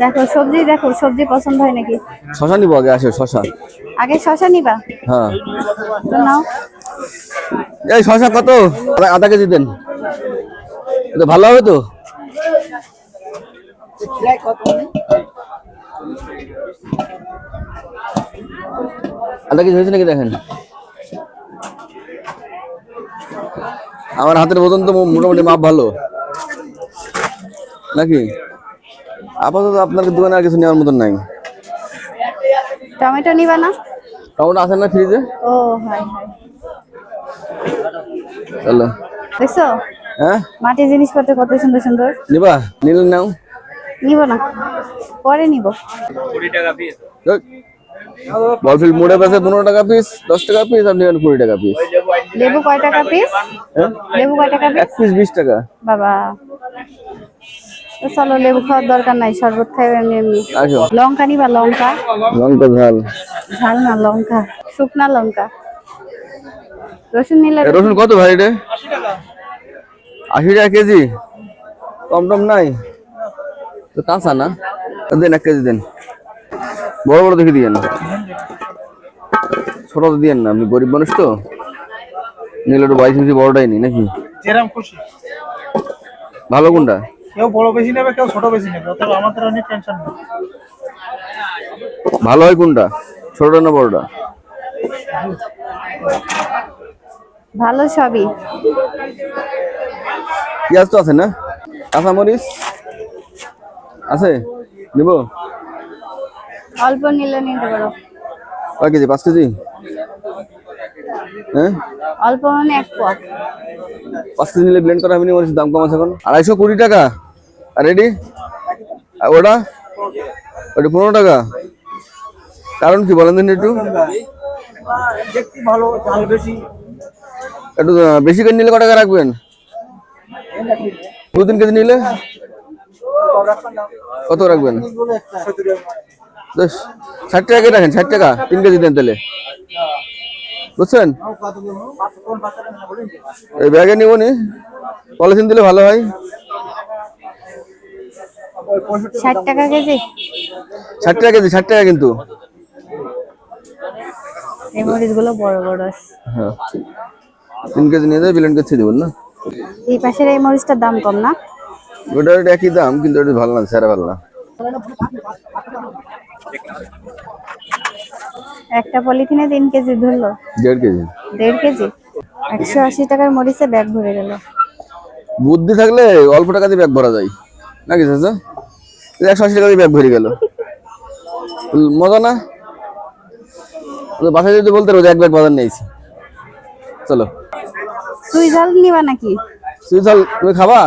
দেখো সবজি পছন্দ হয় নাকি? শশা নিবো আগে, আসো শশা। আগে শশা নিবা? হ্যাঁ। তো নাও। এই শশা কত? আধা কেজি দেন, এটা ভালো হবে তো। আধা কেজি হয়েছে নাকি দেখেন। আমার হাতের ওজন তো মোটামুটি মাপ ভালো নাকি? আপাতত আপনার দোকানে আর কিছু নেওয়ার মতন নাই। টমেটো নিবা না? টমেটো আছে না ফ্রিজে? ও হাই হাই, চলো। দেখছো হ্যাঁ, মাটির জিনিসপত্র কত সুন্দর সুন্দর। নিবা? নিলে নাও। নিব না, পরে নিব। 20 টাকা পিস। বলফিল মোড়ে বেচে 15 টাকা পিস, 10 টাকা পিস, আপনি 20 টাকা পিস। লেবু কয় টাকা পিস? হ্যাঁ, লেবু কয় টাকা এক পিস? পিস 20 টাকা। বাবা, তো চলো লেবু খাওয়ার দরকার নাই, শরবত খাইবে এমনি এমনি। আসো। লঙ্কা নিবা? লঙ্কা লঙ্কা ঝাল। ঝাল না, লঙ্কা শুকনা লঙ্কা। রসুন নিলে? রসুন কত ভাই রে? 80 টাকা কেজি। কম টম নাই তো? কাঁচা না? দেন 1 কেজি দেন, বড় বড় দেখে দিয়েন, ছোট তো দিয়েন না, আপনি গরিব মানুষ তো। নিলে একটু 22 ইঞ্চি বড়টাই নি নাকি? যেরকম খুশি। ভালো কোনটা? কেউ বড় বেশি নেবে, কেউ ছোট বেশি নেবে, অতএব আমাদের অনেক টেনশন নেই। ভালো হয় কোনটা, ছোটটা না বড়টা? ভালো সবই। পেঁয়াজ তো আছে না? কাঁচামরিচ আছে, নিব? অল্প নিলে নিতে পারো। কয় কেজি? 5 কেজি? হ্যাঁ, অল্প মানে 1 পোয়া। 5 কেজি নিলে ব্লেন্ড করা হবে নি? মরিচের দাম কম আছে এখন। 220 টাকা। আর রেডি ওটা? ওটা 15 টাকা। কারণ কি বলেন দিন একটু। দেখতে ভালো, ঝাল বেশি। একটু বেশি করে নিলে কত টাকা রাখবেন? 2-3 কেজি নিলে কত রাখবেন? 60 টাকা রাখেন, 60 টাকা 3 কেজি দেন তাহলে, বুঝছেন? এই ব্যাগে নিব নি, পলিথিন দিলে ভালো হয়। 60 টাকা কেজি? 60 টাকা কেজি, 60 টাকা কিন্তু। এই মরিচগুলো বড় বড় আছে। হ্যাঁ, 3 কেজি নিয়ে যাই, বিলেন কেজি দেবেন না? এই পাশের এই মরিচটার দাম কম না? ওটা একই দাম, কিন্তু ওটা ভালো না, সেরা ভালো না। একটা পলিথিনে 3 কেজি ধরলো। 1.5 কেজি। 1.5 কেজি? 180 টাকার মরিচে ব্যাগ ভরে গেল। বুদ্ধি থাকলে অল্প টাকা দিয়ে ব্যাগ ভরা যায় নাকি চাচা? 180 টাকা দিয়ে ব্যাগ ভরে গেল, মজা না? বাসায় যদি বলতে রোজ 1 ব্যাগ বাজার নিয়েছি। চলো। সুই ঝাল নিবা নাকি? সুই ঝাল তুমি খাবা?